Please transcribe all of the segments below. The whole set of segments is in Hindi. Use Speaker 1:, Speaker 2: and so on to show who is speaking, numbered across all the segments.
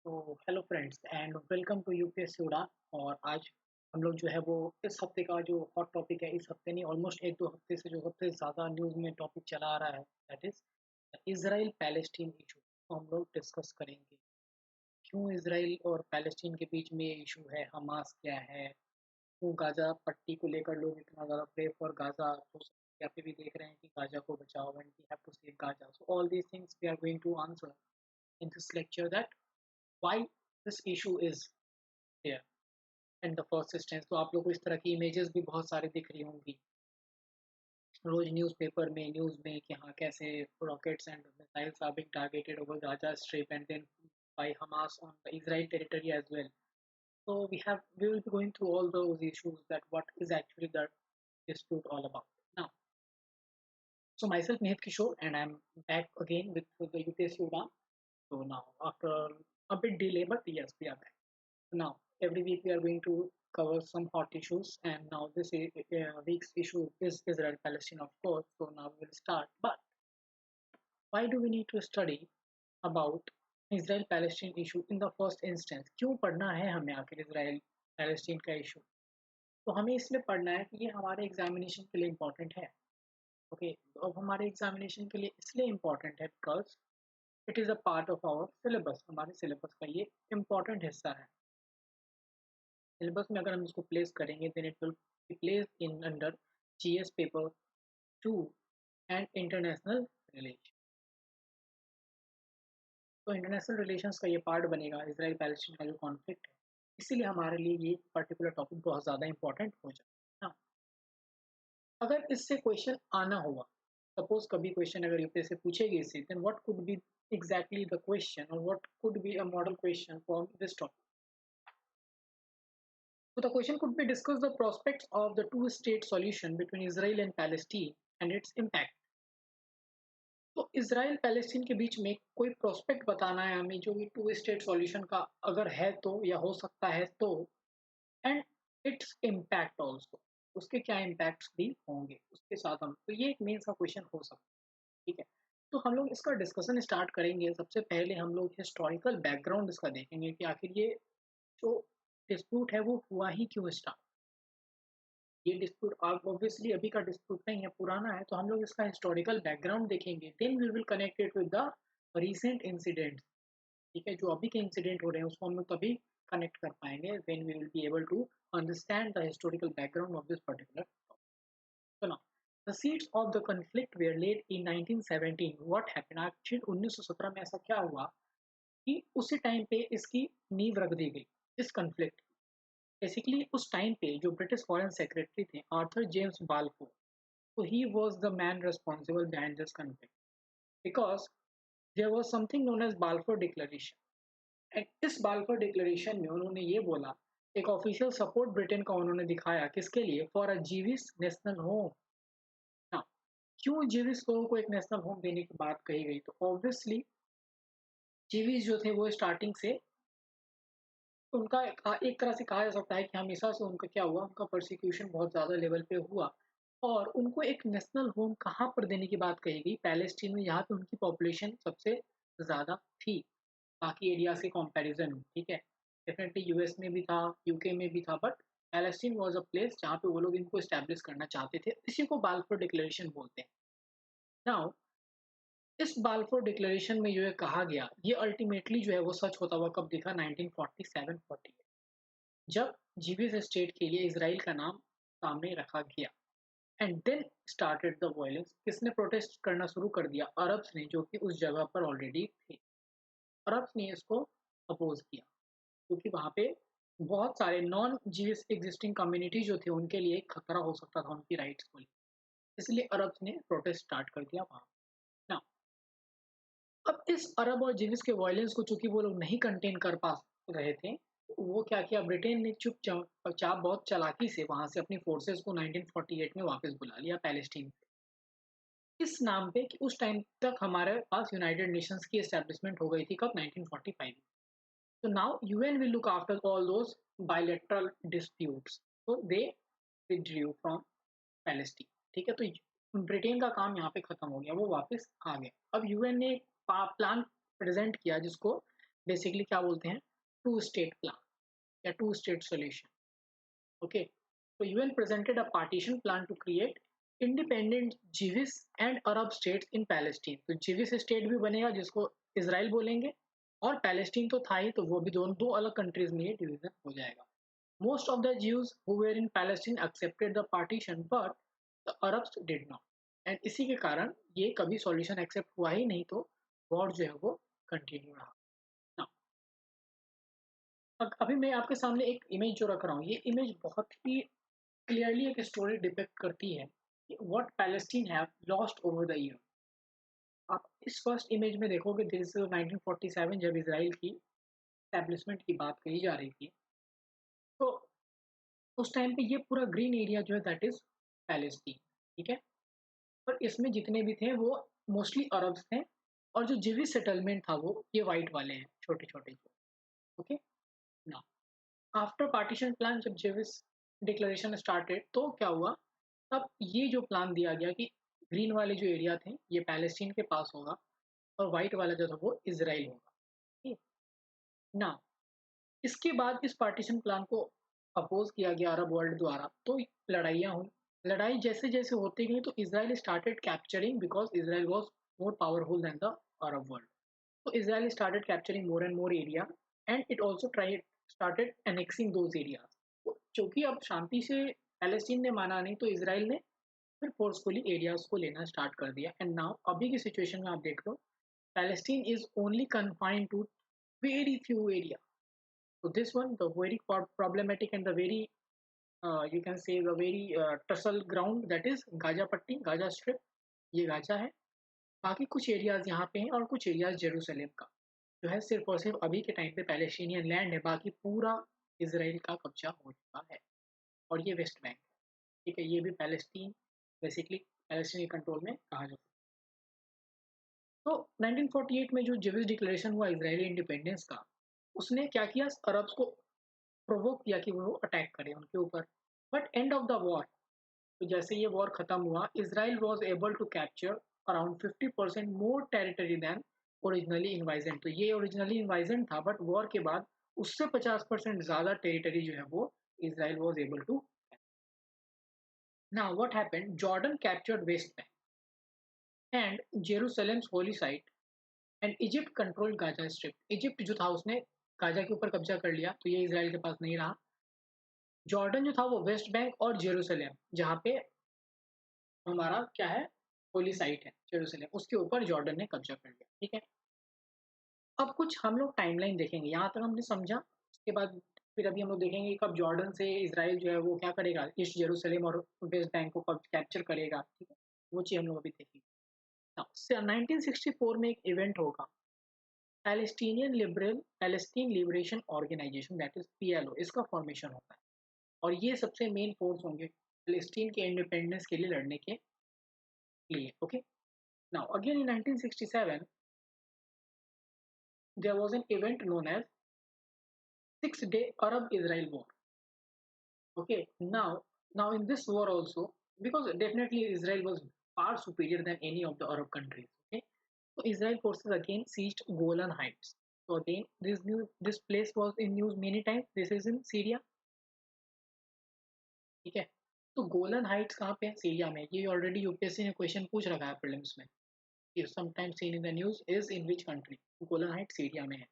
Speaker 1: तो hello friends and welcome to UPSC Udaan. और आज हम लोग जो है वो इस हफ्ते का जो हॉट टॉपिक है, इस हफ्ते नहीं ऑलमोस्ट एक दो हफ्ते से जो सबसे ज़्यादा न्यूज़ में टॉपिक चला आ रहा है, that is Israel Palestine issue को हम लोग डिस्कस करेंगे। क्यों इसराइल और पैलेस्टीन के बीच में ये इशू है, हमास क्या है, क्यों गाजा पट्टी को लेकर लोग इतना ज़्यादा pray for Gaza, social media पे भी देख रहे हैं कि गाजा को बचाओ and we have to save Gaza. So all these things we are going to answer in this lecture, that why this issue is there in the first instance। तो आप लोग को इस तरह की इमेजेस भी बहुत सारी दिख रही होंगी रोज न्यूज़पेपर में, न्यूज़ में, कि हाँ कैसे rockets and missiles are being targeted over Gaza strip and then by Hamas on the Israel territory as well. So we will be going through all those issues, that what is actually the dispute all about. Now, so myself Nihit Kishore, and I'm back again with the UPSC Udaan. So now after a bit delay, but yes, we are back. Now, every week we are going to cover some hot issues, and now this week's issue is Israel Palestine, of course. So, now we will start. But why do we need to study about Israel Palestine issue in the first instance? क्यों पढ़ना है हमें आखिर Israel Palestine का इशू? तो हमें इसलिए पढ़ना है कि ये हमारे एग्जामिनेशन के लिए इम्पोर्टेंट है। ओके, तो अब हमारे एग्जामिनेशन के लिए इसलिए इम्पोर्टेंट है because it is a part of our syllabus. हमारे सिलेबस का ये इम्पोर्टेंट हिस्सा है। सिलेबस में अगर हम इसको प्लेस करेंगे, then it will be placed in under GS paper 2 and international relation. तो इंटरनेशनल रिलेशंस का ये पार्ट बनेगा, इसराइल पैलेस्टीन का जो कॉन्फ्लिक्ट है। इसीलिए हमारे लिए ये पर्टिकुलर टॉपिक बहुत ज़्यादा इंपॉर्टेंट हो जाए ना। अगर इससे क्वेश्चन आना होगा, सपोज कभी क्वेश्चन अगर यूपीएससी पूछेगी इससे, then what could be exactly the question, or what could be a model question for this topic? So the question could be discuss the prospects of the two-state solution between Israel and Palestine and its impact. तो इसराइल पैलेस्टीन के बीच में कोई प्रोस्पेक्ट बताना है हमें, जो कि टू स्टेट सॉल्यूशन का अगर है तो, या हो सकता है तो, एंड इट्स इम्पैक्ट ऑल्सो, उसके क्या इम्पैक्ट्स भी होंगे उसके साथ हम, तो ये एक मेन सा क्वेश्चन हो सकता है। ठीक है, तो हम लोग इसका डिस्कशन स्टार्ट करेंगे। सबसे पहले हम लोग हिस्टोरिकल बैकग्राउंड इसका देखेंगे कि आखिर ये जो डिस्प्यूट है वो हुआ ही क्यों स्टार्ट। ये डिस्प्यूट ऑब्वियसली अभी का डिस्प्यूट नहीं है, पुराना है, तो हम लोग इसका हिस्टोरिकल बैकग्राउंड देखेंगे। Then we will connect it with the recent incident. ठीक है, जो अभी के इंसिडेंट हो रहे हैं उसको हम लोग तभी कनेक्ट कर पाएंगे when we will be able to understand the historical background of this particular. तो ना, the seeds of the conflict were laid in 1917। What happened, आखिर 1917 में ऐसा क्या हुआ कि उसी टाइम पे इसकी नींव रख दी गई, इस कॉन्फ्लिक्ट। बेसिकली उस टाइम पे जो ब्रिटिश फॉरेन सेक्रेटरी थे, Arthur James Balfour, so he was the man responsible behind this conflict because there was something known as Balfour Declaration। and इस बाल्फोर डिक्लेरेशन में उन्होंने ये बोला, एक ऑफिशियल सपोर्ट ब्रिटेन का उन्होंने दिखाया, किसके लिए, for a Jewish national home. ना, क्यों जीविस लोगों को एक नेशनल होम देने की बात कही गई, तो ऑब्वियसली जीविस जो थे वो स्टार्टिंग से उनका एक तरह से कहा जा सकता है कि हमेशा से उनका क्या हुआ, उनका प्रोसिक्यूशन बहुत ज़्यादा लेवल पे हुआ। और उनको एक नेशनल होम कहाँ पर देने की बात कही गई, पैलेस्टीन में, जहाँ पे उनकी पॉपुलेशन सबसे ज़्यादा थी बाकी एरियाज के कंपैरिजन में। ठीक है, डेफिनेटली यूएस में भी था, यूके में भी था, but Palestine was a place जहाँ पे वो लोग इनको इस्टेब्लिश करना चाहते थे। इसी को बाल्फोर डिक्लेरेशन बोलते हैं। नाउ, इस बाल्फोर डिक्लेरेशन में जो है कहा गया, ये अल्टीमेटली जो है वो सच होता हुआ कब दिखा, 1947-48, जब जीविस स्टेट के लिए इसराइल का नाम सामने रखा गया। And then started the violence. किसने प्रोटेस्ट करना शुरू कर दिया, अरब्स ने, जो कि उस जगह पर ऑलरेडी थे। अरब्स ने इसको अपोज किया क्योंकि वहाँ पे बहुत सारे नॉन जीविस एग्जिस्टिंग कम्युनिटी जो थे, उनके लिए एक खतरा हो सकता था उनकी राइट्स को लेकर। इसलिए अरब्स ने प्रोटेस्ट स्टार्ट कर दिया वहाँ ना। अब इस अरब और जीविस के वायलेंस को चूंकि वो लोग नहीं कंटेन कर पा रहे थे, वो क्या किया, ब्रिटेन ने चुपचाप बहुत चालाकी से वहां से अपनी फोर्सेस को 1948 में वापस बुला लिया पैलेस्टीन, इस नाम पे कि उस टाइम तक हमारे पास यूनाइटेड नेशंस की एस्टेब्लिशमेंट हो गई थी, कब, 1945 में। तो now UN will look after all those bilateral disputes, so they withdrew from Palestine. ठीक है, तो ब्रिटेन का काम यहाँ पे खत्म हो गया, वो वापस आ गया। अब यूएन ने एक प्लान प्रेजेंट किया जिसको बेसिकली क्या बोलते हैं, टू स्टेट प्लान या टू स्टेट सोल्यूशन। ओके, तो UN presented a partition plan to create independent Jewish and Arab states in Palestine. तो जीविस स्टेट भी बनेगा जिसको इसराइल बोलेंगे, और पैलेस्टीन तो था ही, तो वो भी दोनों दो अलग कंट्रीज में ये डिवीजन हो जाएगा। Most of the Jews who were in Palestine accepted the partition but the Arabs did not, and इसी के कारण ये कभी सॉल्यूशन एक्सेप्ट हुआ ही नहीं, तो वॉर जो है वो कंटिन्यू रहा। Now, अभी मैं आपके सामने एक इमेज जो रख रहा हूँ, ये इमेज बहुत ही क्लियरली एक स्टोरी डिपेक्ट करती है कि what Palestine have lost over the year. आप इस फर्स्ट इमेज में देखोगे, दिस 1947 जब इसराइल की एस्टैब्लिशमेंट की बात कही जा रही थी, तो उस टाइम पे ये पूरा ग्रीन एरिया जो है दैट इज पैलेस्टीन, ठीक है। पर इसमें जितने भी थे वो मोस्टली अरब्स थे, और जो जिविश सेटलमेंट था वो ये वाइट वाले हैं, छोटे छोटे। ओके, ना आफ्टर पार्टीशन प्लान, जब जिविश डिक्लेरेशन स्टार्टेड तो क्या हुआ, तब ये जो प्लान दिया गया कि ग्रीन वाले जो एरिया थे ये पैलेस्टीन के पास होगा, और वाइट वाला जो था वो इसराइल होगा। ठीक ना, इसके बाद इस पार्टीशन प्लान को अपोज किया गया अरब वर्ल्ड द्वारा, तो लड़ाइयाँ हुई। लड़ाई जैसे जैसे होती गई तो Israel started capturing, because Israel was more powerful than the Arab world. So Israel started capturing more and more area, and it also tried started annexing those areas. तो क्योंकि अब शांति से पैलेस्टीन ने माना नहीं, तो इसराइल ने फिर फोर्सफुली एरियाज को लेना स्टार्ट कर दिया। एंड नाउ अभी की सिचुएशन में आप देख लो, Palestine is only confined to very few area. So this one, the very problematic and the very you can say the very tussle ground, that is Gaza पट्टी, गाजा स्ट्रिप, ये गाजा है। बाकी कुछ एरियाज यहाँ पे हैं, और कुछ एरियाज जेरूसलम का जो है सिर्फ और सिर्फ अभी के टाइम पे पैलेस्टीनियन लैंड है, बाकी पूरा इसराइल का कब्जा हो चुका है। और ये वेस्ट बैंक है, ठीक है, ये भी पैलेस्टीन बेसिकली पैलेस्टीन के कंट्रोल में कहा जाता है। तो 1948 में जो जिविश डिक्लेरेशन हुआ इसराइली इंडिपेंडेंस का, उसने क्या किया, अरब्स को प्रोवोक किया कि वो अटैक करें उनके ऊपर। But end of the war, तो जैसे ये वॉर खत्म हुआ, Israel was able to capture around 50% more territory than originally envisaged. तो ये ओरिजिनली इन्वाइजेंट था, बट वॉर के बाद उससे 50% ज्यादा टेरिटरी जो है वो Israel was able to. Now what happened, Jordan captured West Bank and Jerusalem's holy site, and Egypt control Gaza Strip. Egypt जो था उसने गाजा के ऊपर कब्जा कर लिया, तो ये इसराइल के पास नहीं रहा। जॉर्डन जो था वो वेस्ट बैंक और जेरूसलम, जहाँ पे हमारा क्या है, होली साइट है जेरूसलम, उसके ऊपर जॉर्डन ने कब्जा कर लिया। ठीक है, अब कुछ हम लोग टाइमलाइन देखेंगे, यहाँ तक हमने समझा। उसके बाद फिर अभी हम लोग देखेंगे कब जॉर्डन से इसराइल जो है वो क्या करेगा, ईस्ट जेरूसलम और वेस्ट बैंक को कब कैप्चर करेगा। ठीक है, वो चीज़ हम लोग अभी देखेंगे। नाउ 1964 में एक इवेंट होगा, Palestinian liberal Palestine liberation organization, that is PLO, इसका फॉर्मेशन होता है। और ये सबसे मेन फोर्स होंगे पैलेस्टीन के इंडिपेंडेंस के लिए लड़ने के लिए। Okay, now again in 1967 there was an event known as Six-Day Arab-Israel War. Okay, now in this war also, because definitely Israel was far superior than any of the Arab countries. Okay, so Israel forces again seized Golan Heights. So again, this place was in news many times. This is in Syria. ठीक है, तो गोलन हाइट्स कहाँ पे है, सीरिया में। ये ऑलरेडी यूपीएससी ने क्वेश्चन पूछ रखा है प्रीलिम्स में, sometime seen in the news is in which country, Golan height Syria में है।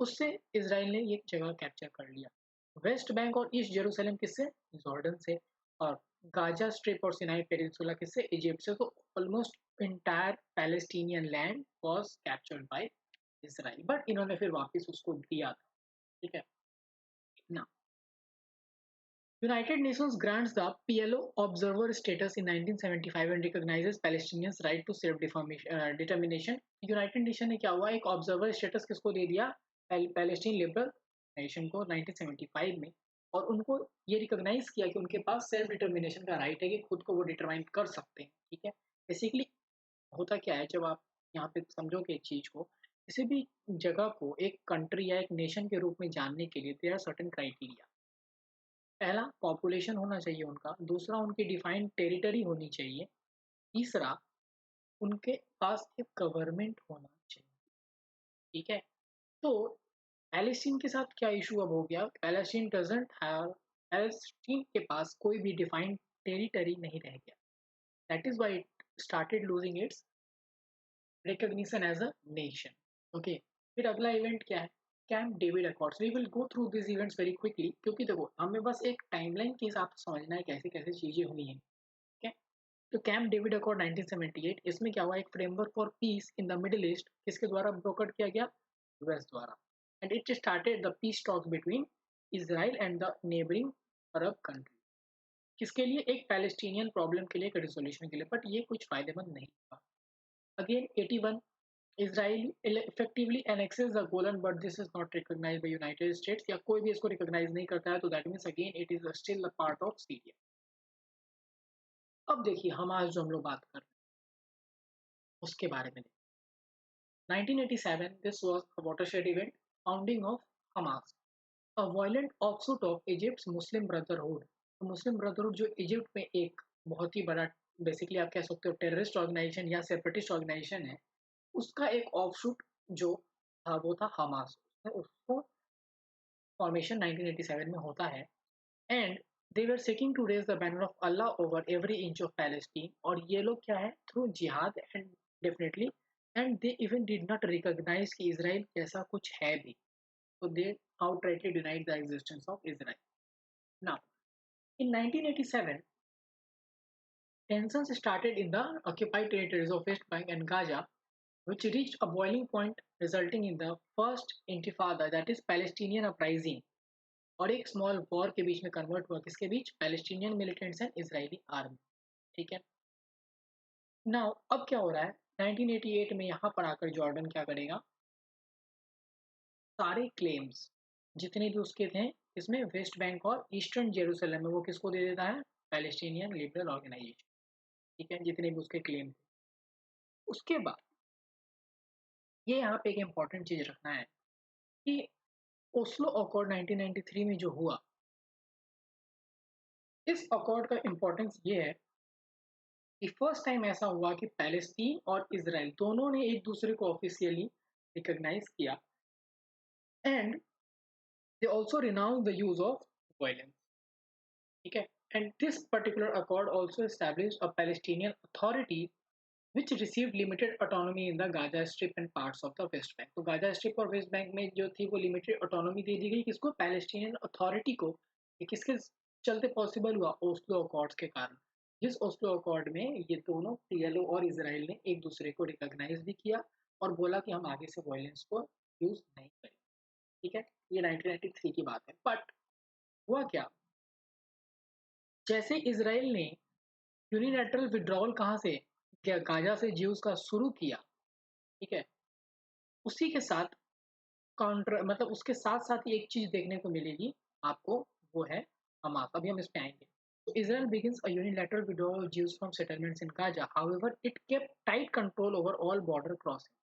Speaker 1: उससे इसराइल ने ये जगह कैप्चर कर लिया। वेस्ट बैंक और ईस्ट जेरूसलम किससे, जॉर्डन से। और गाजा स्ट्रिप और सिनाई पेनिनसुला किससे, इजिप्ट से। तो almost entire Palestinian land was captured by Israel, but इन्होंने फिर वापस उसको दिया था। ठीक है ना, United Nations grants the PLO observer status in 1975 and recognizes Palestinians' right to self-determination. United nation ने क्या हुआ, एक ऑब्जर्वर स्टेटस किसको दे दिया, पैलेस्टीन लिबरल नेशन को 1975 में, और उनको ये रिकॉग्नाइज किया कि उनके पास सेल्फ डिटर्मिनेशन का राइट है, कि खुद को वो डिटरमाइन कर सकते हैं। ठीक है, बेसिकली होता क्या है, जब आप यहाँ पे समझोगे एक चीज को, किसी भी जगह को एक कंट्री या एक नेशन के रूप में जानने के लिए देयर आर सर्टेन क्राइटेरिया। पहला, पॉपुलेशन होना चाहिए उनका। दूसरा, उनकी डिफाइंड टेरिटरी होनी चाहिए। तीसरा, उनके पास एक गवर्नमेंट होना चाहिए। ठीक है, तो पैलेस्टीन के साथ क्या इशू अब हो गया, पैलेस्टीन डजंट हैव, पैलेस्टीन के पास कोई भी डिफाइंड टेरिटरी नहीं रह गया। That is why it started losing its recognition as a nation. Okay, फिर अगला इवेंट क्या है, camp David accords. We will go through this events very quickly, क्योंकि देखो हमें बस एक टाइमलाइन के हिसाब से समझना है कैसे कैसे चीजें हुई हैं। ठीक है, तो कैंप डेविड अकॉर्ड 1978, इसमें क्या हुआ, एक framework for piece in the middle east किसके द्वारा ब्रोकर्ड किया गया, यूएस द्वारा। And it started the peace talks between Israel and the neighbouring Arab country. किसके लिए, एक पैलेस्टीनियन प्रॉब्लम के लिए, एक रिजोल्यूशन के लिए, बट ये कुछ फायदेमंद नहीं था। Again 81, Israel effectively annexes the Golan, but this is not recognized by United States, या कोई भी इसको रिकॉग्नाइज नहीं करता है, तो that means again it is still a part of Syria. अब देखिए हमास जो हम लोग बात कर रहे हैं उसके बारे में। 1987, this was a watershed event, founding of Hamas, a violent offshoot of Egypt's Muslim Brotherhood। तो मुस्लिम ब्रदरहुड जो इजिप्ट में एक बहुत ही बड़ा, बेसिकली आप कह सकते हो टेररिस्ट ऑर्गेनाइजेशन या सेपरेटिस्ट ऑर्गेनाइजेशन है, उसका एक ऑफशूट जो था वो था हमास। उसको फॉर्मेशन 1987 में होता है। And they were seeking to raise the banner of Allah over every inch of Palestine. और ये लोग क्या है, through jihad and definitely, and they even did not recognize कि इसराइल कैसा कुछ है भी। तो दे outrightly denied the existence of Israel. Now, in 1987, tensions started in the occupied territories of West Bank and Gaza, which reached a boiling point, resulting in the first Intifada, that is Palestinian uprising, और एक स्मॉल वॉर के बीच में कन्वर्ट हुआ, किसके बीच, Palestinian militants and Israeli army. ठीक है, नाउ अब क्या हो रहा है, 1988 में यहाँ पर आकर जॉर्डन क्या करेगा, सारे क्लेम्स जितने भी उसके थे इसमें वेस्ट बैंक और ईस्टर्न जेरूसलम में, वो किसको दे देता है, पैलेस्टीनियन लिबरल ऑर्गेनाइजेशन। ठीक है, जितने भी उसके क्लेम थे। उसके बाद ये यहाँ पे एक इम्पॉर्टेंट चीज रखना है कि ओस्लो अकॉर्ड 1993 में जो हुआ, इस अकॉर्ड का इम्पोर्टेंस ये है कि फर्स्ट टाइम ऐसा हुआ कि पैलेस्टीन और इसराइल दोनों ने एक दूसरे को ऑफिशियली रिकॉग्नाइज किया, and they also renounce the use of violence. ठीक है, and this particular accord also established a Palestinian authority which received limited autonomy in the Gaza Strip and parts of the West Bank। तो गाजा स्ट्रिप और वेस्ट बैंक में जो थी वो लिमिटेड ऑटोनॉमी दे दी गई, किसको, पैलेस्टीनियन अथॉरिटी को। ये किसके चलते पॉसिबल हुआ, ओस्लो अकॉर्ड्स के कारण। जिस ओस्लो अकॉर्ड में ये दोनों पीएलओ और इसराइल ने एक दूसरे को रिकॉग्नाइज भी किया और बोला कि हम आगे से वायलेंस को यूज नहीं करेंगे। ठीक है, ये 1993 की बात है। बट हुआ क्या, जैसे इसराइल ने यूनिलैटरल विड्रॉल कहाँ से, गाजा से ज्यूज का शुरू किया, ठीक है, उसी के साथ काउंटर, मतलब उसके साथ साथ ही एक चीज देखने को मिलेगी आपको, वो है हमास। अभी हम इस पे आएंगे। तो Israel begins a unilateral withdrawal of Jews from settlements in Gaza, however it kept tight control over all border crossing.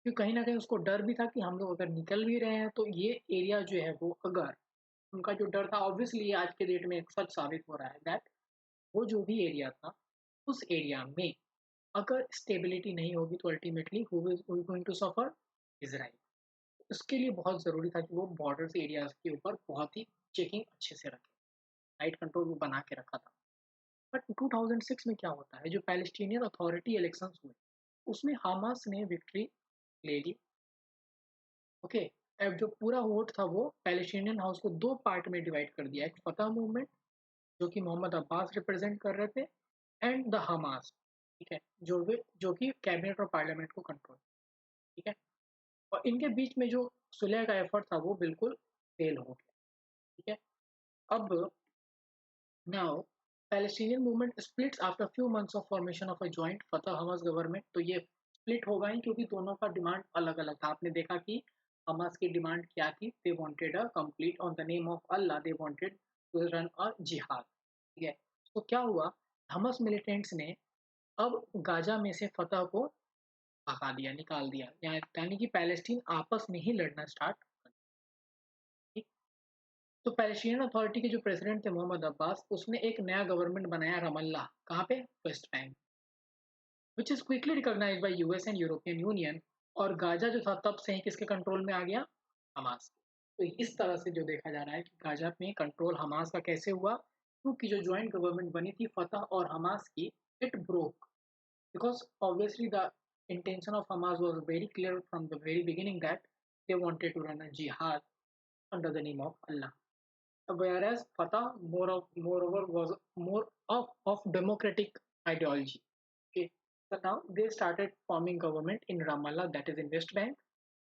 Speaker 1: क्योंकि कहीं ना कहीं उसको डर भी था कि हम लोग अगर निकल भी रहे हैं तो ये एरिया जो है वो, अगर उनका जो डर था, ऑब्वियसली आज के डेट में एक सच साबित हो रहा है दैट वो जो भी एरिया था, उस एरिया में अगर स्टेबिलिटी नहीं होगी तो ultimately who is going to suffer, Israel. उसके लिए बहुत ज़रूरी था कि वो बॉर्डर्स एरियाज के ऊपर बहुत ही चेकिंग अच्छे से रखे, टाइट कंट्रोल वो बना के रखा था। बट 2006 में क्या होता है, जो पैलेस्टीनियन अथॉरिटी इलेक्शंस हुए उसमें हमास ने विक्ट्री ले ली। ओके, अब जो पूरा वोट था वो पैलेस्टीनियन हाउस को दो पार्ट में डिवाइड कर दिया, एक फतह मूवमेंट जो कि मोहम्मद अब्बास रिप्रेजेंट कर रहे थे, एंड द हमास। ठीक है, जो कि कैबिनेट और पार्लियामेंट को कंट्रोल। ठीक है, और इनके बीच में जो सुलह का एफर्ट था वो बिल्कुल फेल हो गया। ठीक है, अब now Palestinian movement splits after few months of formation of a joint Fatah Hamas government। तो ये स्प्लिट हो गए क्योंकि दोनों का डिमांड अलग अलग था। आपने देखा कि हमास की डिमांड क्या थी, they wanted a complete on the name of Allah, they wanted to run a jihad. ठीक है, तो क्या हुआ, हमास मिलिटेंट्स ने अब गाजा में से फतह को भगा दिया, निकाल दिया, यानी कि पैलेस्टीन आपस में ही लड़ना स्टार्ट। तो पैलेस्टीनियन अथॉरिटी के जो प्रेसिडेंट थे मोहम्मद अब्बास, उसने एक नया गवर्नमेंट बनाया रमल्ला, कहाँ पे, West Bank, which is quickly recognized by US and European Union. और गाजा जो था तब से ही किसके कंट्रोल में आ गया, हमास की। तो इस तरह से जो देखा जा रहा है कि गाजा में कंट्रोल हमास का कैसे हुआ, क्योंकि जो जॉइंट गवर्नमेंट बनी थी फतह और हमास की, it broke because obviously the intention of Hamas was very clear from the very beginning that they wanted to run a jihad under the name of Allah. Whereas Fatah moreover was more of democratic ideology. Okay, so now they started forming government in Ramallah, that is in West Bank,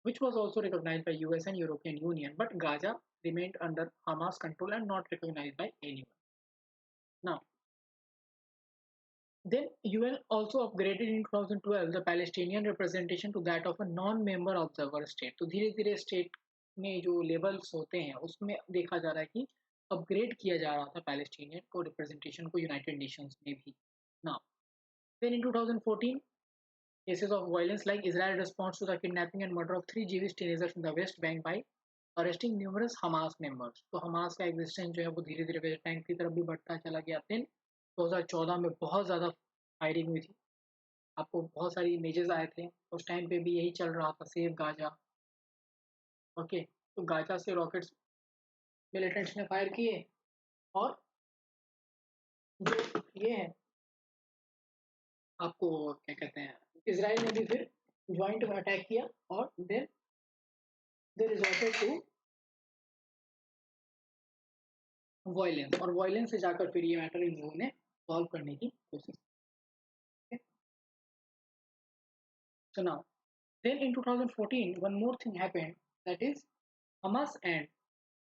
Speaker 1: which was also recognized by US and European Union. But Gaza remained under Hamas control and not recognized by anyone. Now, then UN also upgraded in 2012 the Palestinian representation to that of a non-member observer state. तो धीरे धीरे स्टेट में जो लेवल्स होते हैं उसमें देखा जा रहा है कि अपग्रेड किया जा रहा था पैलेस्टीनियन को रिप्रेजेंटेशन को यूनाइटेड नेशंस में भी. Now, then in 2014, cases of violence like Israel responds to the kidnapping and murder of 3 Jewish teenagers in the West Bank by arresting numerous Hamas members. तो हमास का एग्जिस्टेंस जो है वो धीरे धीरे वेस्ट बैंक की तरफ भी बढ़ता चला गया. देन 2014 में बहुत ज़्यादा फायरिंग हुई थी. आपको बहुत सारी इमेजेस आए थे. उस टाइम पे भी यही चल रहा था, सेव गाजा. ओके, तो गाजा से रॉकेट्स मिलिटेंट्स ने फायर किए और जो ये है आपको क्या कहते हैं, इसराइल ने भी फिर ज्वाइंट में अटैक किया और then they resorted to violence, और वायलेंस से जाकर फिर ये मैटर इन लोगों ने सॉल्व करने की कोशिश की. So now then in 2014 one more thing happened, that is Hamas and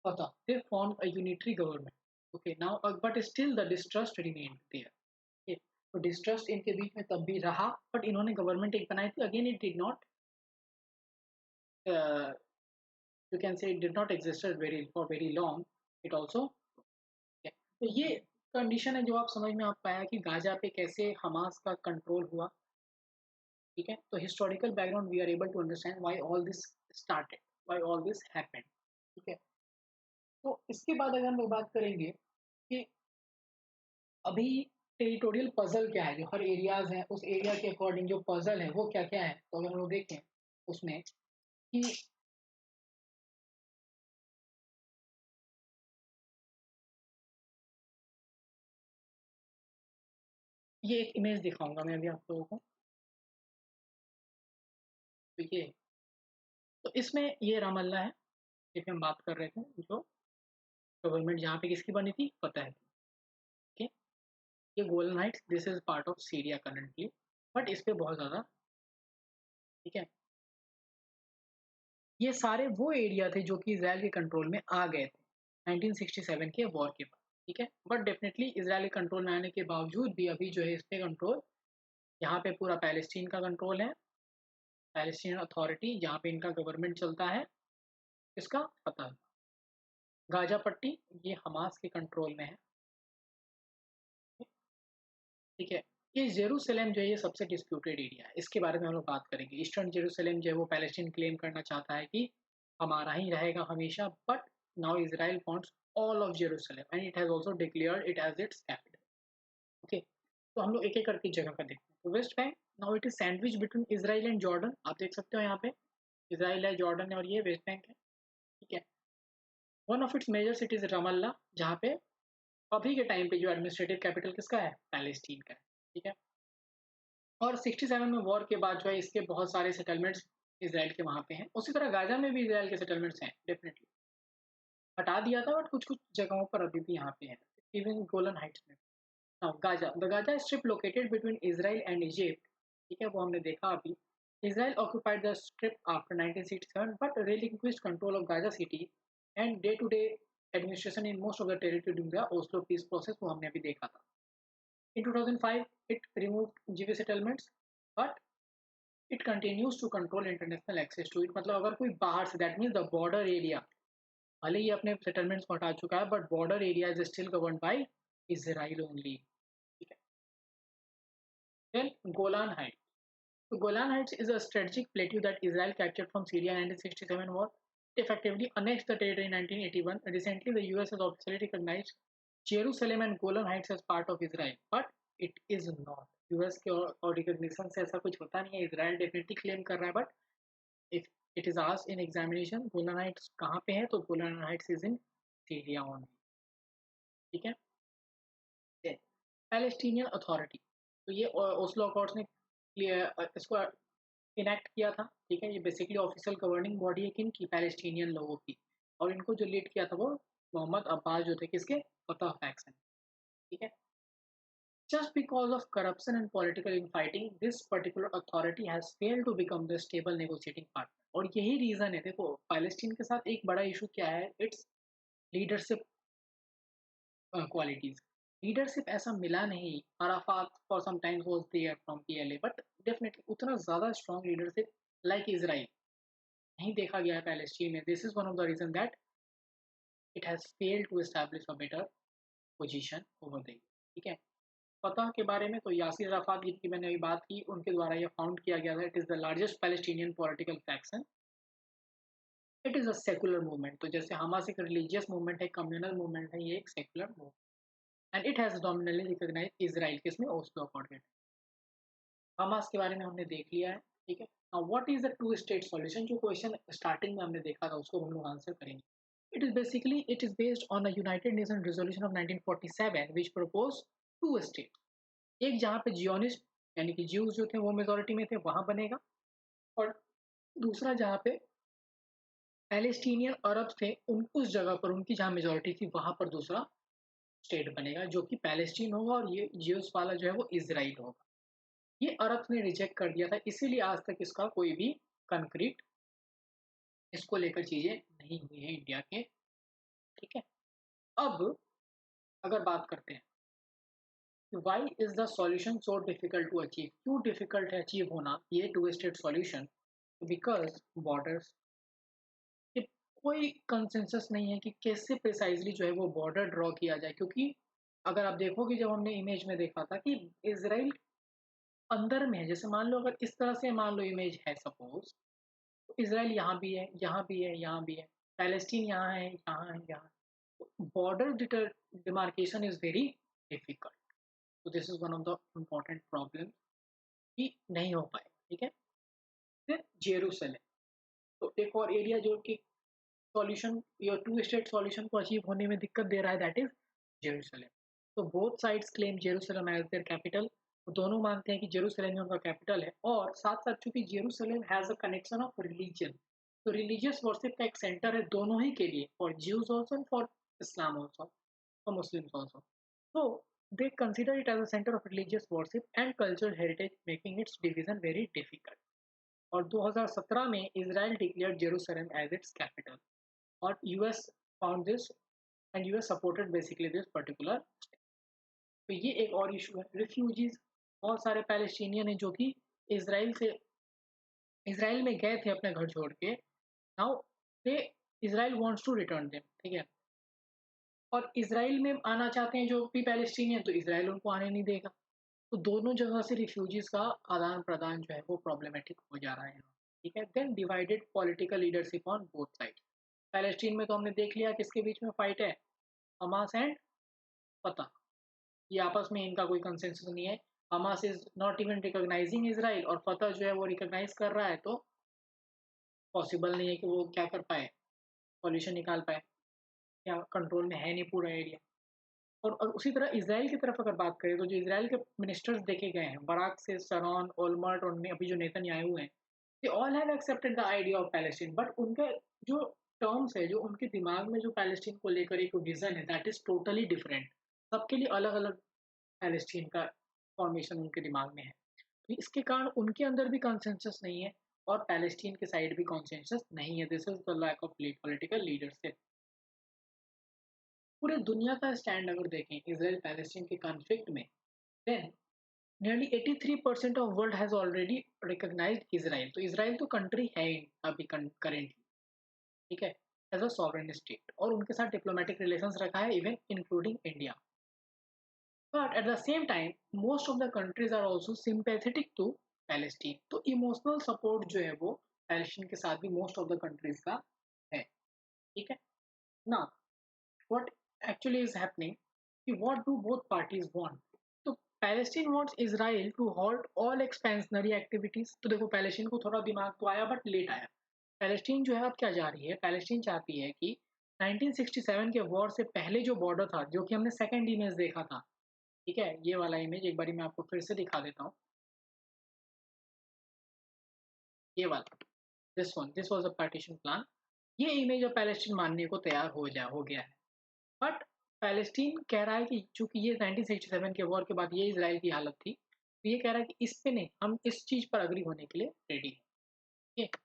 Speaker 1: Fatah, they formed a unitary government. Okay, now but still the distrust remained there. Okay, तो distrust इनके बीच में तब भी रहा, but इन्होंने गवर्नमेंट एक बनाई थी. Again it did not you can say it did not existed for very long. It also, okay. तो ये कंडीशन है जो आप समझ में आप पाया कि गाजा पे कैसे हमास का कंट्रोल हुआ. ठीक है, तो historical background we are able to understand why all this started, why all this happened. ठीक है, तो इसके बाद अगर हम लोग बात करेंगे कि अभी टेरिटोरियल पजल क्या है, जो हर एरियाज हैं उस एरिया के अकॉर्डिंग जो पजल है वो क्या क्या है. तो अगर हम लोग देखें उसमें कि ये एक इमेज दिखाऊंगा मैं अभी आप लोगों को. तो ये, तो इसमें ये रामल्ला है जिसमें हम बात कर रहे थे, जो गवर्नमेंट जहाँ पे किसकी बनी थी, पता है. ठीक है, ये Golan Heights, this is part of Syria currently, but इस पे बहुत ज़्यादा. ठीक है, ये सारे वो एरिया थे जो कि इसराइल के कंट्रोल में आ गए थे 1967 के वॉर के बाद. ठीक है, बट डेफिनेटली इसराइल के कंट्रोल में आने के बावजूद भी अभी जो है इस पे कंट्रोल, यहाँ पे पूरा पैलेस्टीन का कंट्रोल है, पैलेस्टीन अथॉरिटी जहाँ पे इनका गवर्नमेंट चलता है. इसका पता है, गाजा पट्टी ये हमास के कंट्रोल में है. ठीक है, ये जेरूसलम जो है ये सबसे डिस्प्यूटेड एरिया है, इसके बारे में हम लोग बात करेंगे. ईस्टर्न जेरूसलम जो है वो पैलेस्टीन क्लेम करना चाहता है कि हमारा ही रहेगा हमेशा, but now Israel wants all of Jerusalem and it has also declared it as its capital. Okay, तो हम लोग एक एक करके जगह का देखते हैं. तो West Bank now it is sandwich between Israel and Jordan. आप देख सकते हो यहाँ पे इजराइल है, जॉर्डन है और ये वेस्ट बैंक है. ठीक है, one of its major cities Ramallah, जहाँ पे अभी के टाइम पे जो एडमिनिस्ट्रेटिव कैपिटल किसका है, पैलेस्टीन का है. ठीक है, और 67 में वॉर के बाद जो है इसके बहुत सारे सेटलमेंट्स इसराइल के वहाँ पे हैं. उसी तरह गाजा में भी इसराइल के सेटलमेंट्स हैं. डेफिनेटली हटा दिया था बट कुछ कुछ जगहों पर अभी भी यहाँ पे हैं, इवन गोलन हाइट्स में. Now Gaza, the Gaza strip located between Israel and Egypt. ठीक है, वो हमने देखा अभी. Israel occupied the strip after 1967 but relinquished control of Gaza city and day to day administration in most of the territory during the Oslo peace process, वो हमने अभी देखा था. In 2005, it removed Jewish settlements, but it continues to control international access to it. मतलब अगर कोई बाहर से, that means the border area, भले ही अपने settlements को हटा चुका है, but border area is still governed by Israel only. ठीक है. Then Golan Heights. So Golan Heights is a strategic plateau that Israel captured from Syria in 1967 war. It effectively annexed the territory in 1981. Recently, the US has officially recognized Jerusalem and Golan Heights as part of Israel, but it is not. US के और रिकॉग्निशन से ऐसा कुछ होता नहीं है. इजराइल डेफिनेटली क्लेम कर रहा है, but it is asked in examination Golan Heights कहाँ पे है, तो Golan Heights is in Syria only. ठीक है, पैलेस्टीनियन अथॉरिटी, तो ये ओस्लो अकॉर्ड्स ने इसको इनेक्ट किया था। ठीक है, ये बेसिकली ऑफिशियल गवर्निंग बॉडी है किन की, पैलेस्टीनियन लोगों की, और इनको जो लीड किया था वो मोहम्मद अब्बास जो थे किसके, फतह फैक्शन। ठीक है, just because of corruption and political infighting this particular authority has failed to become the stable negotiating partner। और यही रीजन है, देखो पैलेस्टीन के साथ एक बड़ा इशू क्या है, इट्स लीडरशिप क्वालिटीज। लीडरशिप ऐसा मिला नहीं, Arafat for some times was there from PLA, but definitely उतना ज्यादा स्ट्रॉन्ग लीडरशिप लाइक इजराइल नहीं देखा गया है पैलेस्टीन में। This is one of the reason that it has failed to establish a better position over there. ठीक है, फतह के बारे में तो यासिर अराफात जिनकी मैंने अभी बात की, उनके द्वारा यह फाउंड किया गया था। It is the largest Palestinian political faction. It is a secular movement, तो जैसे हमास एक रिलीजियस मूवमेंट है, कम्युनल मूवमेंट है, ये एक secular movement, and it has dominantly recognize Israel किसमें, ओस्लो अकॉर्ड। हमास के बारे में हमने देख लिया है। ठीक है, now what is the two state solution, जो क्वेश्चन स्टार्टिंग में हमने देखा था उसको हम लोग आंसर करेंगे। It is based on the United Nation resolution of 1947 which propose two state, एक जहाँ पे जियोनिस्ट यानी कि ज्यूज जो थे वो मेजोरिटी में थे वहां बनेगा, और दूसरा जहाँ पे पैलेस्टीनियन अरब थे उन उस जगह पर उनकी जहाँ मेजोरिटी थी वहां पर दूसरा स्टेट बनेगा जो कि पैलेस्टीन होगा, और ये ज्यूज वाला जो है वो इसराइल होगा। ये अरब ने रिजेक्ट कर दिया था, इसीलिए आज तक इसका कोई भी कंक्रीट इसको लेकर चीजें नहीं हुई है इंडिया के। ठीक है, अब अगर बात करते हैं why is the solution so difficult to achieve, क्यों डिफिकल्ट है अचीव होना ये two state solution, because borders, कोई कंसेंसस नहीं है कि कैसे प्रिसाइजली जो है वो बॉर्डर ड्रॉ किया जाए। क्योंकि अगर आप देखोगे, जब हमने इमेज में देखा था कि इसराइल अंदर में है, जैसे मान लो अगर इस तरह से मान लो इमेज है सपोज, तो इसराइल यहाँ भी है, यहाँ भी है, यहाँ भी है, पैलेस्टीन यहाँ है, यहाँ है, यहाँ, border demarcation is very difficult. तो this is one of the important problem कि नहीं हो पाए। ठीक है, फिर जेरूसलम, तो एक और एरिया जो कि सॉल्यूशन या टू स्टेट सॉल्यूशन को अचीव होने में दिक्कत दे रहा है, दैट इज जेरूसलम। तो both sides claim Jerusalem as their capital, दोनों मानते हैं कि जेरूसलम ही उनका कैपिटल है, और साथ साथ चूंकि Jerusalem has a connection of religion, तो रिलीजियस वर्शिप का एक सेंटर है दोनों ही के लिए, for Jews also and for Islam also, for Muslims also. तो they consider it as a center of religious worship and cultural heritage, making its division very difficult। और 2017 में Israel declared Jerusalem as its capital, और US found this and US supported basically this particular. तो ये एक और इशू है। रिफ्यूजीज, बहुत सारे पैलेस्टीनियन हैं जो कि इसराइल से इसराइल में गए थे अपने घर छोड़ के, now they Israel wants to return them. ठीक है, और इसराइल में आना चाहते हैं जो भी पैलेस्टीनियन, तो इसराइल उनको आने नहीं देगा। तो दोनों जगह से रिफ्यूजीज का आदान प्रदान जो है वो प्रॉब्लमेटिक हो जा रहा है। ठीक है, then divided political leadership on both side. Palestine में तो हमने देख लिया किसके बीच में फाइट है, हमास एंड फतह, ये आपस में इनका कोई कंसेंसस नहीं है। Hamas is not even recognising Israel, और फतह जो है वो रिकॉग्नाइज कर रहा है, तो पॉसिबल नहीं है कि वो क्या कर पाए, सॉल्यूशन निकाल पाए, या कंट्रोल में है नहीं पूरा एरिया। और उसी तरह इसराइल की तरफ अगर बात करें, तो जो इसराइल के मिनिस्टर्स देखे गए हैं, बराक से शरॉन, ओलमर्ट, और अभी जो नेतन्याहू हुए हैं, they all have accepted the idea of Palestine, but उनके जो टर्म्स है, जो उनके दिमाग में जो पैलेस्टीन को लेकर एक विजन है, दैट इज टोटली डिफरेंट। सबके लिए अलग अलग पैलेस्टीन का फॉर्मेशन उनके दिमाग में है। तो इसके कारण उनके अंदर भी कंसेंसस नहीं है, और पैलेस्टीन के साइड भी कंसेंसस नहीं है। This is the lack of political leadership. पूरे दुनिया का स्टैंड अगर देखें इसराइल पैलेस्टीन के कॉन्फ्लिक्ट में, then nearly 83% of world has already recognized Israel. तो इसराइल तो कंट्री है अभी करेंटली, ठीक है, एज अ सॉवरेन स्टेट, और उनके साथ डिप्लोमेटिक रिलेशंस रखा है, even including India. But at the same time most of the countries are also sympathetic to Palestine. तो इमोशनल सपोर्ट जो है वो पैलेस्टीन के साथ भी मोस्ट ऑफ द कंट्रीज का है। ठीक है ना, what actually is happening, what do both parties want? तो Palestine wants Israel to halt all expansionary activities। तो देखो पैलेस्टीन को थोड़ा दिमाग तो आया बट लेट आया। पैलेस्टीन जो है अब क्या जा रही है, पैलेस्टीन चाहती है कि 1967 के वॉर से पहले जो बॉर्डर था, जो कि हमने सेकंड इमेज देखा था, ठीक है, ये वाला इमेज एक बारी मैं आपको फिर से दिखा देता हूँ, ये वाला, this was a partition plan. ये इमेज अब पैलेस्टीन मानने को तैयार हो गया है। बट पैलेस्टीन कह रहा है कि चूंकि ये 1967 के वॉर के बाद ये इजराइल की हालत थी, तो ये कह रहा है कि इस पे नहीं, हम इस चीज पर अग्री होने के लिए रेडी हैं। ठीक है।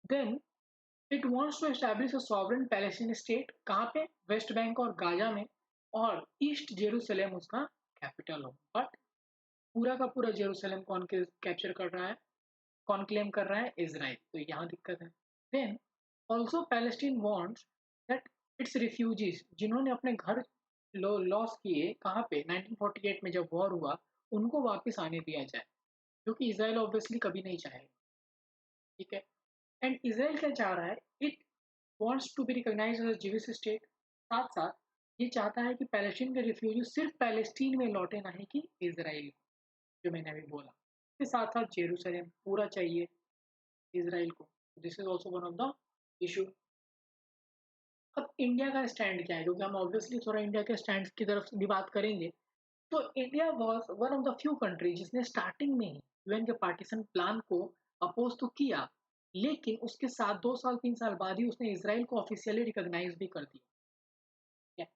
Speaker 1: Then it wants to establish a sovereign Palestine state, कहाँ पे, वेस्ट बैंक और गाजा में, और ईस्ट जेरूसलम उसका कैपिटल हो। बट पूरा का पूरा जेरूसलम कौन के कैप्चर कर रहा है, कौन क्लेम कर रहा है, इजराइल, तो यहाँ दिक्कत है। Then also Palestine wants that its refugees, जिन्होंने अपने घर लॉस किए कहाँ पे, 1948 में जब वॉर हुआ, उनको वापस आने दिया जाए, जो कि इसराइल ऑब्वियसली कभी नहीं चाहेगा। ठीक है। एंड इसराइल क्या चाह रहा है, it wants to be recognised as Jewish state. साथ साथ ये चाहता है कि पैलेस्टीन के रिफ्यूजी सिर्फ पैलेस्टीन में लौटे, ना ही कि इसराइल, जो मैंने अभी बोला। इसके साथ साथ जेरूसलम पूरा चाहिए इसराइल को। This is also one of the issue. अब इंडिया का स्टैंड क्या है, क्योंकि हम ऑब्वियसली थोड़ा इंडिया के स्टैंड की तरफ भी बात करेंगे। तो India was one of the few country जिसने स्टार्टिंग में ही यूएन के पार्टीशन प्लान को अपोज तो किया, लेकिन उसके साथ 2 साल 3 साल बाद ही उसने इसराइल को ऑफिशियली रिकॉग्नाइज भी कर दिया। ठीक है?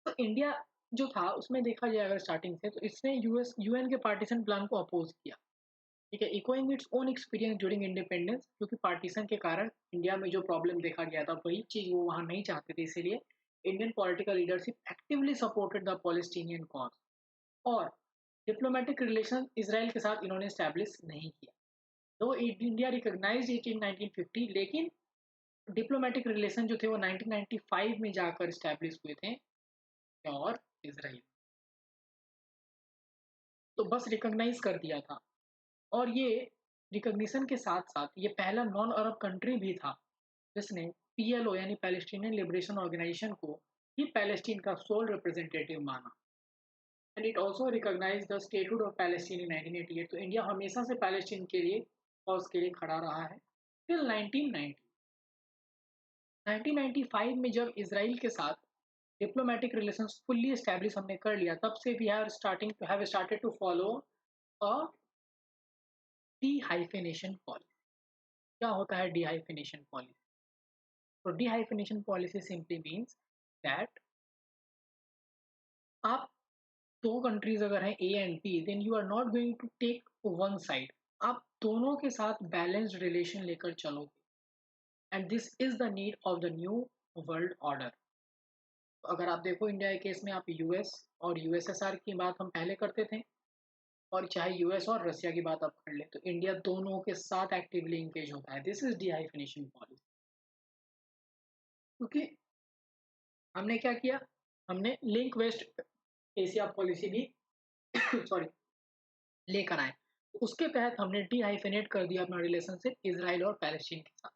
Speaker 1: तो इंडिया जो था उसमें देखा जाए अगर स्टार्टिंग से, तो इसने यूएन के पार्टीशन प्लान को अपोज किया। ठीक है, echoing its own experience during independence, क्योंकि पार्टीशन के कारण इंडिया में जो प्रॉब्लम देखा गया था वही चीज वो वहां नहीं चाहते थे, इसीलिए Indian political leadership actively supported the Palestinian cause. और डिप्लोमेटिक रिलेशन इसराइल के साथ इन्होंने स्टैब्लिश नहीं किया, तो इंडिया रिकॉग्नाइज्ड इट इन 1950, लेकिन डिप्लोमेटिक रिलेशन जो थे वो 1995 में जाकर स्टैब्लिश हुए थे और इसराइल, तो बस रिकॉग्नाइज कर दिया था। और ये रिकॉग्निशन के साथ साथ ये पहला नॉन अरब कंट्री भी था जिसने पीएलओ यानी पैलेस्टीनियन लिबरेशन ऑर्गेनाइजेशन को ही पैलेस्टीन का सोल रिप्रेजेंटेटिव माना। And it also recognise the statehood of Palestine in 1988। तो इंडिया हमेशा से पैलेस्टीन के लिए और उसके लिए खड़ा रहा है टिल 1990। 1995 में जब इसराइल के साथ डिप्लोमेटिक रिलेशंस फुल्ली एस्टैब्लिश हमने कर लिया, तब से we are started to follow a dehyphenation policy. क्या होता है डीहाइफिनेशन पॉलिसी? तो dehyphenation policy simply means that आप दो कंट्रीज अगर हैं A and B, then you are not going to take one side, आप दोनों के साथ बैलेंस्ड रिलेशन लेकर चलोगे। And this is the need of the new world order. तो अगर आप देखो इंडिया के केस में, आप यूएस और यूएसएसआर की बात हम पहले करते थे, और चाहे यूएस और रसिया की बात आप कर ले, तो इंडिया दोनों के साथ एक्टिवली इंगेज होता है। This is dehyphenation policy. क्योंकि हमने क्या किया, हमने लिंक वेस्ट एशिया पॉलिसी भी सॉरी लेकर आए, तो उसके तहत हमने डीहाइफिनेट कर दिया अपना रिलेशनशिप इसराइल और पैलेस्टीन के साथ।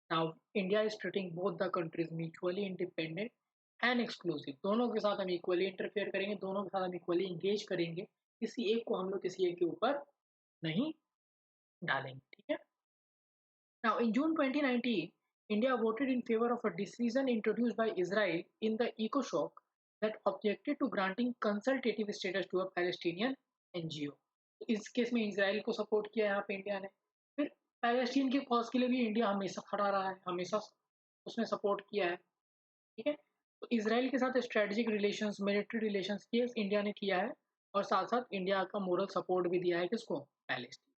Speaker 1: Now India is treating both the countries mutually independent and exclusive. दोनों के साथ हम इक्वली इंटरफेयर करेंगे, दोनों के साथ हम इक्वली इंगेज करेंगे, किसी एक को हम लोग किसी एक के ऊपर नहीं डालेंगे। ठीक है। Now, in June 2019, India voted in favor of a decision introduced by Israel in the ECOSOC that objected to granting consultative status to a Palestinian NGO. तो इस केस में इसराइल को सपोर्ट किया यहाँ पे इंडिया ने। फिर पैलेस्टीन के कॉज के लिए भी इंडिया हमेशा खड़ा रहा है, हमेशा उसने सपोर्ट किया है। ठीक है। तो इसराइल के साथ स्ट्रेटेजिक रिलेशंस, मिलिट्री रिलेशंस ये इंडिया ने किया है, और साथ साथ इंडिया का मोरल सपोर्ट भी दिया है किसको, Palestine.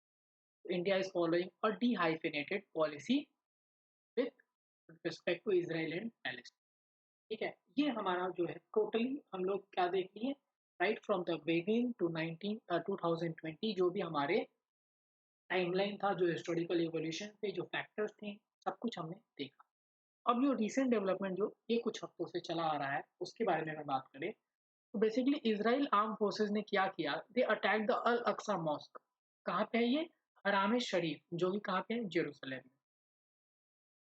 Speaker 1: India is following a dehyphenated policy with respect to Israel and Palestine। ठीक है, ये हमारा जो है टोटली हम लोग क्या देख लिए, right from the beginning to 2020, जो भी हमारे टाइमलाइन था, जो हिस्टोरिकल इवोल्यूशन थे, जो फैक्टर्स थे, सब कुछ हमने देखा। अब जो रिसेंट डेवलपमेंट जो ये कुछ हफ्तों से चला आ रहा है उसके बारे में अगर बात करें, तो बेसिकली इसराइल आर्म फोर्सेज ने क्या किया, they attack the al Aqsa mosque. कहाँ पे है ये, हराम शरीफ, जो कि कहाँ पे है, जेरूसलम में।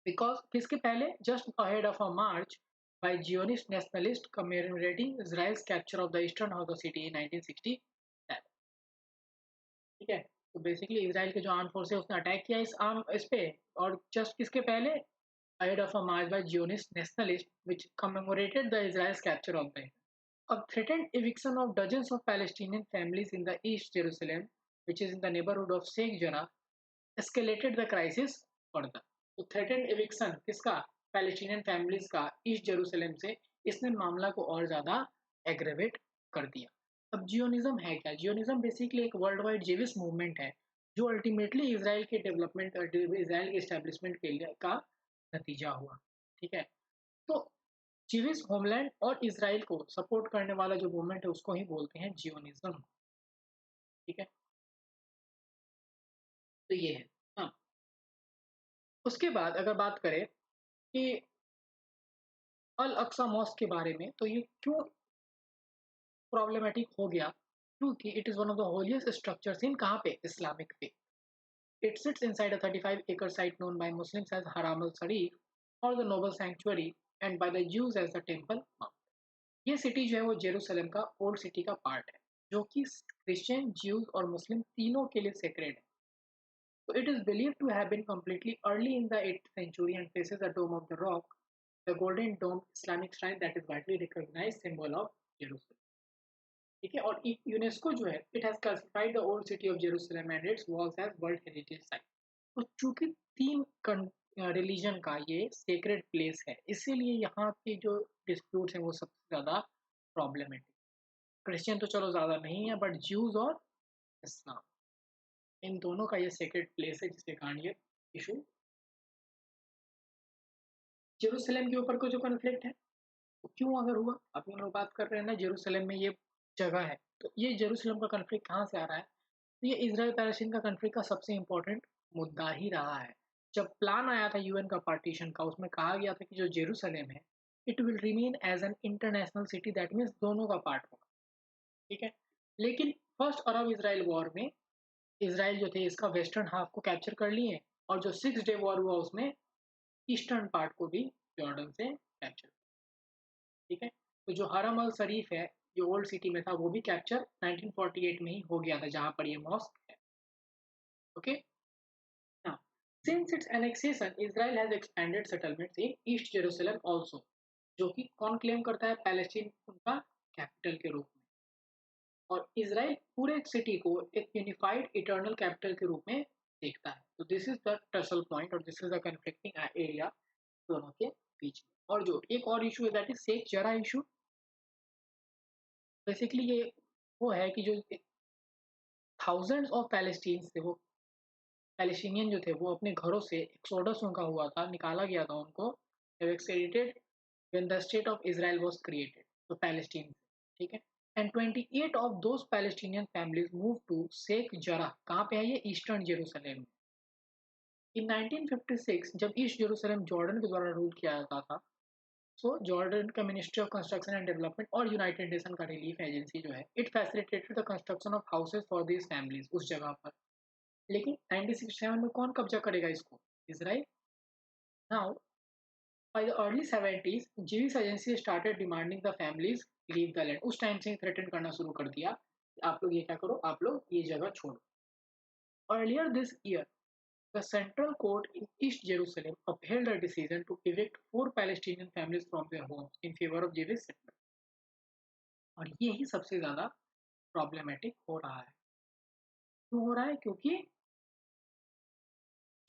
Speaker 1: बिकॉज किसके पहले, just ahead of a March by Zionist nationalists commemorating Israel's capture of the eastern half of the city in 1967. ठीक है, तो बेसिकली इसराइल के जो आर्म फोर्स है उसने अटैक किया इस पे, और जस्ट किसके पहले, ahead of a march by Zionist nationalists which commemorated the Israel's capture of the. A threatened eviction of dozens of Palestinian families in the East Jerusalem, which is in the neighborhood of Sheikh Jarrah, escalated the crisis further. तो threatened eviction किसका, पैलेस्टीनियन फैमिलीज का ईस्ट जेरूसलम से, इसने मामला को और ज्यादा एग्रेवेट कर दिया. अब जियोनिज्म है क्या? जियोनिज्म बेसिकली एक वर्ल्ड वाइड जेविश मूवमेंट है जो अल्टीमेटली इसराइल के डेवलपमेंट, इसराइल के एस्टेब्लिशमेंट के लिए का नतीजा हुआ. ठीक है, तो जीविस होमलैंड और इसराइल को सपोर्ट करने वाला जो मूवमेंट है उसको ही बोलते हैं जियोनिज्म. ठीक है, तो ये है. हाँ, उसके बाद अगर बात करें कि अल अक्सा मॉस्क के बारे में, तो ये क्यों प्रॉब्लमेटिक हो गया, क्योंकि it is one of the holiest structures in कहाँ पे, Islamic faith. It sits inside a 35-acre site known by Muslims as Haram al Sharif और the noble sanctuary and by the Jews as the Temple Mount. ये सिटी जो है वो जेरूसलम का ओल्ड सिटी का पार्ट है जो कि क्रिश्चियन, ज्यूज और मुस्लिम तीनों के लिए सेक्रेड है. So it is believed to have been completely early in the 8th century and faces the Dome of the Rock, the Golden Dome Islamic shrine that is widely recognized symbol of Jerusalem. ठीक है, और यूनेस्को जो है, it has classified the old city of Jerusalem and its walls as world heritage site. तो चूंकि तीन रिलीजन का ये सेक्रेड प्लेस है, इसीलिए यहाँ के जो डिस्प्यूट्स हैं वो सबसे ज़्यादा प्रॉब्लमेटिक. क्रिश्चियन तो चलो ज़्यादा नहीं है, बट ज्यूज और इस्लाम, इन दोनों का ये सेक्रेड प्लेस है जिसके कारण ये इशू. जेरूसलम के ऊपर को जो कॉन्फ्लिक्ट है तो क्यों अगर हुआ, अभी हम लोग बात कर रहे हैं ना जेरूसलम में ये जगह है, तो ये जेरूसलम का कॉन्फ्लिक्ट कहाँ से आ रहा है, तो ये इजराइल पैलेस्टीन का कॉन्फ्लिक्ट का सबसे इंपॉर्टेंट मुद्दा ही रहा है. जब प्लान आया था यूएन का पार्टीशन का, उसमें कहा गया था कि जो जेरूसलम है it will remain as an international city, that means दोनों का पार्ट होगा. ठीक है, लेकिन फर्स्ट अरब इसराइल वॉर में इसराइल जो थे इसका वेस्टर्न हाफ को कैप्चर कर लिए, और जो 6 डे वॉर हुआ उसमें ईस्टर्न पार्ट को भी जॉर्डन से कैप्चर. ठीक है, तो जो हरम अल शरीफ है जो ओल्ड सिटी में था वो भी कैप्चर 1948 में ही हो गया था जहां पर ये मॉस्क है. Okay, now since it's annexation Israel has expanded settlements in east Jerusalem also, जो कि कौन क्लेम करता है, पैलेस्टीन उनका कैपिटल के रूप में, और इसराइल पूरे सिटी को एक यूनिफाइड इटर्नल कैपिटल के रूप में देखता है. तो this is the tussle point और this is the conflicting area दोनों के बीच में. और जो एक और इशू है दैट इज शेख जरा इशू. बेसिकली ये वो है कि जो थाउजेंड्स ऑफ पैलेस्टीन थे वो पैलेस्टीनियन जो थे वो अपने घरों से एक्सोडस उनका हुआ था, निकाला गया था उनको, exited when the state of Israel was created, तो पैलेस्टीन. ठीक है, and 28 of those Palestinian families move to Sheikh Jarrah. कहाँ पे है ये, ईस्टर्न जेरूसलम में. इन 1956 जब ईस्ट जेरूसलम जॉर्डन के द्वारा रूल किया जाता था, सो जॉर्डन का ministry of construction and development और यूनाइटेड नेशन का रिलीफ एजेंसी जो है, it facilitated the construction of houses for these families उस जगह पर. लेकिन 1967 में कौन कब्जा करेगा इसको, Israel. Now by the early 70s Jewish agency started demanding the families leave the land. उस टाइम से थ्रेटन करना शुरू कर दिया, आप लोग ये क्या करो, आप लोग ये जगह छोड़ो. Earlier this year the Central Court in East Jerusalem upheld a decision to evict 4 Palestinian families from their homes in favor of Jewish settlement. और ये ही सबसे ज़्यादा प्रॉब्लमेटिक हो रहा है. क्यों हो रहा है, क्योंकि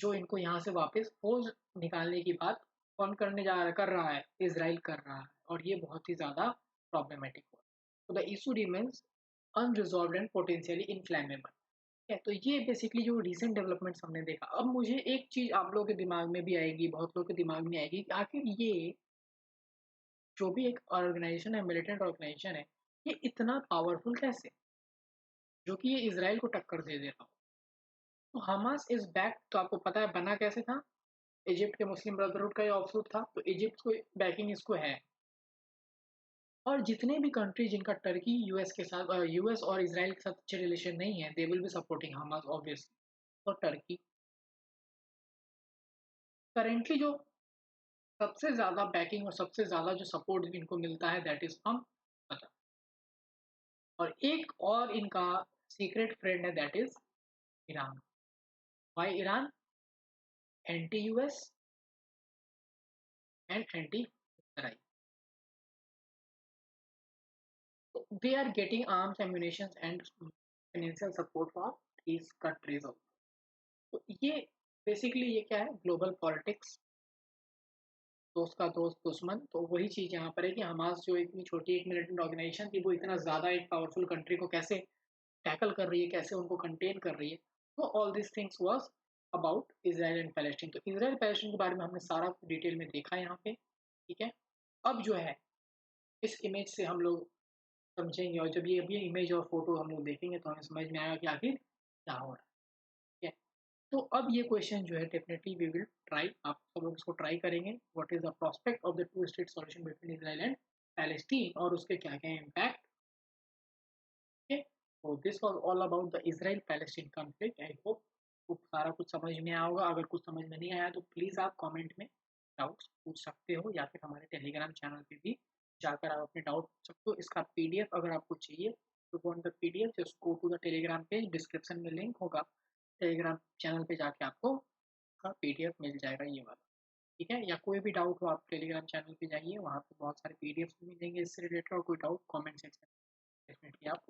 Speaker 1: जो इनको यहाँ से वापस फौज निकालने की बात कौन कर रहा है, इसराइल कर रहा है, और ये बहुत ही ज़्यादा प्रॉब्लमेटिक हो रहा है. तो the issue remains unresolved and potentially inflammable. है, तो ये बेसिकली जो रिसेंट डेवलपमेंट्स हमने देखा. अब मुझे एक चीज़ आप लोगों के दिमाग में भी आएगी, बहुत लोगों के दिमाग में आएगी कि आखिर ये जो भी एक ऑर्गेनाइजेशन है, मिलिटेंट ऑर्गेनाइजेशन है, ये इतना पावरफुल कैसे, जो कि ये इसराइल को टक्कर दे रहा हो. तो हमास इस बैक, तो आपको पता है बना कैसे था, इजिप्ट के मुस्लिम ब्रदरहुड का ये ऑफशूट था, तो इजिप्ट को बैकिंग इसको है. और जितने भी कंट्री जिनका टर्की यूएस के साथ, यूएस और इसराइल के साथ अच्छे रिलेशन नहीं है, they will be supporting Hamas obviously. तो टर्की करेंटली जो सबसे ज़्यादा बैकिंग और सबसे ज़्यादा जो सपोर्ट इनको मिलता है दैट इज़ फ्रॉम कतर। और एक और इनका सीक्रेट फ्रेंड है that is Iran. Why Iran? Anti US and anti Israel. They are getting arms, ammunition and financial support from these countries also. तो ये बेसिकली ये क्या है, ग्लोबल पॉलिटिक्स, दोस्त का दोस्त दुश्मन। तो वही चीज़ यहाँ पर है कि हमास जो इतनी छोटी एक मिलिटेंट ऑर्गेनाइजेशन थी वो इतना ज़्यादा एक पावरफुल कंट्री को कैसे टैकल कर रही है, कैसे उनको कंटेन कर रही है। तो all this things was about Israel and Palestine. तो इसराइल पैलेस्टीन के बारे में हमने सारा डिटेल में देखा यहाँ पे, ठीक है। अब जो है इस इमेज से हम लोग समझेंगे, और जब ये अभी इमेज और फोटो हम लोग देखेंगे तो हमें समझ में आएगा कि आखिर क्या हो रहा है, ठीक है। तो अब ये क्वेश्चन जो है डेफिनेटली वी विल ट्राई, आप सब लोग इसको ट्राई करेंगे। What is the prospect of the two state solution between Israel and Palestine, और उसके क्या क्या इम्पैक्ट, ठीक है। तो this was all about the Israel Palestine conflict. I hope आपको सारा कुछ समझ में आया होगा। अगर कुछ समझ में नहीं आया तो प्लीज़ आप कमेंट में डाउट्स पूछ सकते हो, या फिर हमारे टेलीग्राम चैनल पे भी जाकर आप अपने डाउट पूछ सकते हो। इसका पीडीएफ अगर आपको चाहिए तो want the PDF, just go to the Telegram page, description में लिंक होगा, टेलीग्राम चैनल पे जाके आपको का पीडीएफ मिल जाएगा ये वाला, ठीक है। या कोई भी डाउट हो आप टेलीग्राम चैनल पे जाइए, वहाँ पे बहुत सारे पीडीएफ मिलेंगे इससे रिलेटेड, और कोई डाउट कमेंट सेक्शन में डेफिनेटली आप